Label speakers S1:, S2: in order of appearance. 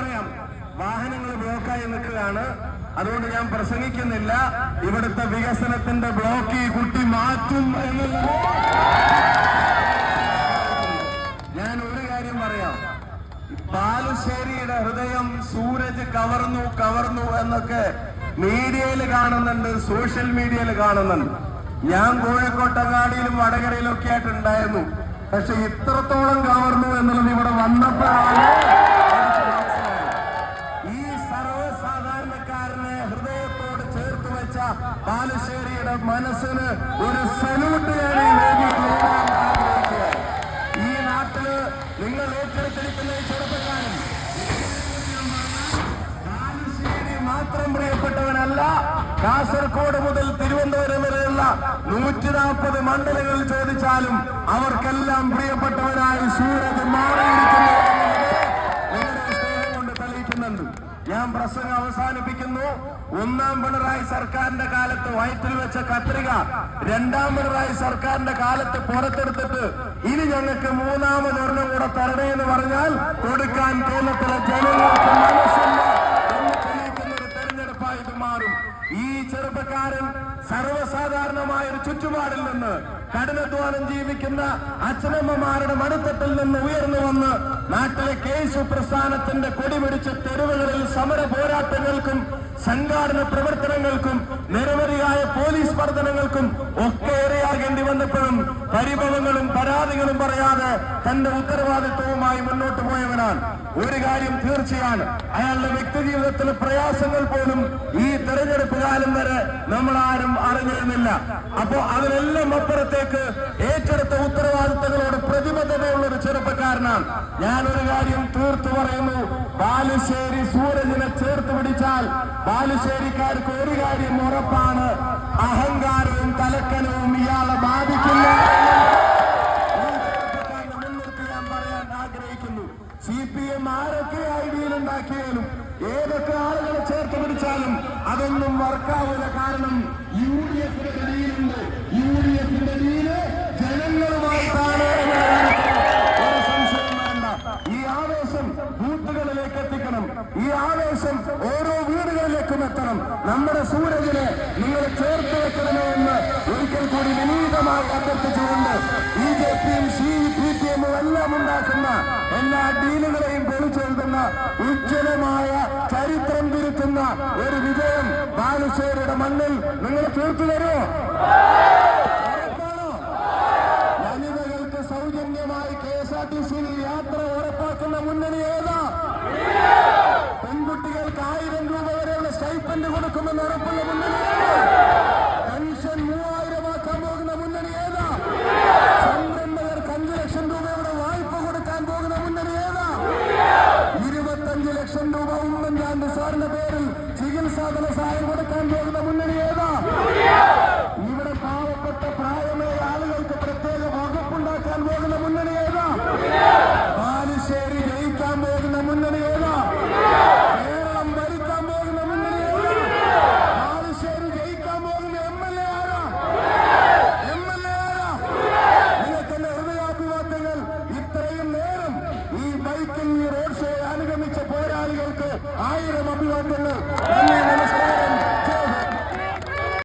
S1: പറയാം. വാഹനങ്ങൾ ബ്ലോക്കായി നിൽക്കുകയാണ്. അതുകൊണ്ട് ഞാൻ പ്രസംഗിക്കുന്നില്ല. ഇവിടുത്തെ വികസനത്തിന്റെ ബ്ലോക്ക് ഈ കുട്ടി മാറ്റും എന്നുള്ളത് ഞാൻ ഒരു കാര്യം പറയാം. ബാലുശ്ശേരിയുടെ ഹൃദയം സൂരജ് കവർന്നു എന്നൊക്കെ മീഡിയയിൽ കാണുന്നുണ്ട്, സോഷ്യൽ മീഡിയയിൽ കാണുന്നുണ്ട്. ഞാൻ കോഴിക്കോട്ടങ്ങാടിയിലും വടകരയിലും ഒക്കെ ആയിട്ടുണ്ടായിരുന്നു. പക്ഷെ ഇത്രത്തോളം കവർന്നു എന്നുള്ളത് ഇവിടെ വന്നപ്പോഴാണ് ഈ സർവ്വസാധാരണക്കാരനെ ഹൃദയത്തോട് ചേർത്ത് വെച്ച ബാലുശ്ശേരിയുടെ മനസ്സിന് ഒരു സല്യൂട്ട് ഈ നാട്ടില് നിങ്ങൾ ഏറ്റെടുത്തിരിക്കുന്ന ഈ ചെറുപ്പക്കാരൻ ബാലുശ്ശേരി മാത്രം പ്രിയപ്പെട്ടവനല്ല. കാസർഗോഡ് മുതൽ തിരുവനന്തപുരം വരെയുള്ള 140 മണ്ഡലങ്ങളിൽ ചോദിച്ചാലും അവർക്കെല്ലാം പ്രിയപ്പെട്ടവനായി സൂരജ് മാറിയിരിക്കുന്നു. നിങ്ങളുടെ സ്നേഹം കൊണ്ട് തെളിയിക്കുന്നുണ്ട്. ഞാൻ പ്രസംഗം അവസാനിപ്പിക്കുന്നു. ഒന്നാം പിണറായി സർക്കാരിന്റെ കാലത്ത് വയറ്റിൽ വെച്ച കത്രിക രണ്ടാം പിണറായി സർക്കാരിന്റെ കാലത്ത് പുറത്തെടുത്തിട്ട് ഇനി ഞങ്ങൾക്ക് മൂന്നാമതൊരെണ്ണം കൂടെ തരണേ എന്ന് പറഞ്ഞാൽ കൊടുക്കാൻ കേരളത്തിലെ ജനങ്ങൾക്ക് മനസ്സില്ല എന്ന് തെളിയിക്കുന്ന ഒരു തെരഞ്ഞെടുപ്പായി ഇത് മാറും. ഈ ചെറുപ്പക്കാരൻ സർവ്വസാധാരണമായ ഒരു ചുറ്റുപാടിൽ നിന്ന് കഠിനാധ്വാനം ജീവിക്കുന്ന അച്ഛനമ്മമാരുടെ മടിത്തട്ടിൽ നിന്ന് ഉയർന്നു വന്ന് നാട്ടിലെ കേശു പ്രസ്ഥാനത്തിന്റെ കൊടിപിടിച്ച തെരുവുകളിൽ സമര പോരാട്ടങ്ങൾക്കും സംഘാടന പ്രവർത്തനങ്ങൾക്കും നിരവധിയായ പോലീസ് മർദ്ദനങ്ങൾക്കും ഒക്കെ ഇരയാകേണ്ടി വന്നപ്പോഴും പരിഭവങ്ങളും പരാതികളും പറയാതെ തന്റെ ഉത്തരവാദിത്വവുമായി മുന്നോട്ട് പോയവനാണ്. ഒരു കാര്യം തീർച്ചയാണ്, അയാളുടെ വ്യക്തിജീവിതത്തിലെ പ്രയാസങ്ങൾ പോലും ഈ തെരഞ്ഞെടുപ്പ് കാലം വരെ നമ്മൾ ആരും അറിഞ്ഞിരുന്നില്ല. അപ്പോ അതിനെല്ലാം അപ്പുറത്തേക്ക് ഏറ്റെടുത്ത ഉത്തരവാദിത്തങ്ങളോട് പ്രതിബദ്ധതയുള്ള ഒരു ചെറുപ്പക്കാരനാണ്. ഞാനൊരു കാര്യം തീർത്തു പറയുന്നു, ബാലുശ്ശേരി സൂരജിനെ ചേർത്ത് പിടിച്ചാൽ ബാലുശ്ശേരിക്കാർക്ക് ഒരു കാര്യം ഉറപ്പാണ്, അഹങ്കാരവും തലക്കനവും ഇയാളെ ബാധിക്കില്ല. മുൻനിർത്തി ഞാൻ പറയാൻ ആഗ്രഹിക്കുന്നു, CPM ആരൊക്കെ ഐഡിയയിൽ ഉണ്ടാക്കിയാലും ഏതൊക്കെ ആളുകളെ ചേർത്ത് പിടിച്ചാലും അതൊന്നും വർക്കാവില്ല. കാരണം UDFന്റെ ഡീലുണ്ട്. UDFന്റെ ഡീല് ജനങ്ങളുമായിട്ടാണ്. ഒരു സംശയം വേണ്ട. ഈ ആവേശം ബൂത്തുകളിലേക്ക് എത്തിക്കണം. ഈ ആവേശം ഓരോ വീടുകളിലേക്കും എത്തണം. നമ്മുടെ സൂരജിനെ നിങ്ങൾ ചേർത്ത് വെക്കണമെന്ന് ഒരിക്കൽ കൂടി വിനീതമായി അഭ്യർത്ഥിച്ചുകൊണ്ട് BJPയും CPM എല്ലാം ഉണ്ടാക്കുന്ന എല്ലാ ഡീലുകളെയും പൊളിച്ചെഴുതുന്ന ഉജ്ജ്വലമായ ചരിത്രം തിരുത്തുന്ന ഒരു വിജയം ബാലുശ്ശേരിയുടെ മണ്ണിൽ നിങ്ങൾ തീർത്തു തരുമോ? ഉറപ്പാണോ? വനിതകൾക്ക് സൗജന്യമായി KSRTC യാത്ര ഉറപ്പാക്കുന്ന മുന്നണി ഏതാ? പെൺകുട്ടികൾക്ക് 1000 രൂപ വരെയുള്ള സ്റ്റൈപ്പൻഡ് കൊടുക്കുമെന്ന് ഉറപ്പുള്ള മുന്നണി ഏതാ? പെൻഷൻ 3000 ആക്കാൻ പോകുന്ന മുന്നണി ഏതാ? സംരംഭകർക്ക് 5 ലക്ഷം രൂപയുടെ വായ്പ കൊടുക്കാൻ പോകുന്ന മുന്നണി ഏതാ? 25 ലക്ഷം രൂപ ഉമ്മൻചാണ്ടി സാറിന്റെ പേരിൽ ചികിത്സാധന സഹായം കൊടുക്കാൻ പോകുന്ന മുന്നണി ഏതാ? ഇവിടെ പാവപ്പെട്ട പ്രായമേയ ആളുകൾക്ക് പ്രത്യേക വകുപ്പുണ്ടാക്കാൻ പോകുന്ന മുന്നണി ഏതാ? ബാലുശ്ശേരി ജയിക്കാൻ പോകുന്ന മുന്നണി ഏതാ? കേരളം ഭരിക്കാൻ പോകുന്ന മുന്നണി ഏതാ? ബാലുശ്ശേരി ജയിക്കാൻ പോകുന്ന MLA ആരാ? നിങ്ങൾക്ക് എന്റെ ഹൃദയാഭിവാദ്യങ്ങൾ. ഇത്രയും നേരം ഈ ബൈക്കിൽ ഈ റോഡ് ഷോ അനുഗമിച്ച പോരാളികൾക്ക് 1000 അഭിവാദ്യങ്ങൾ.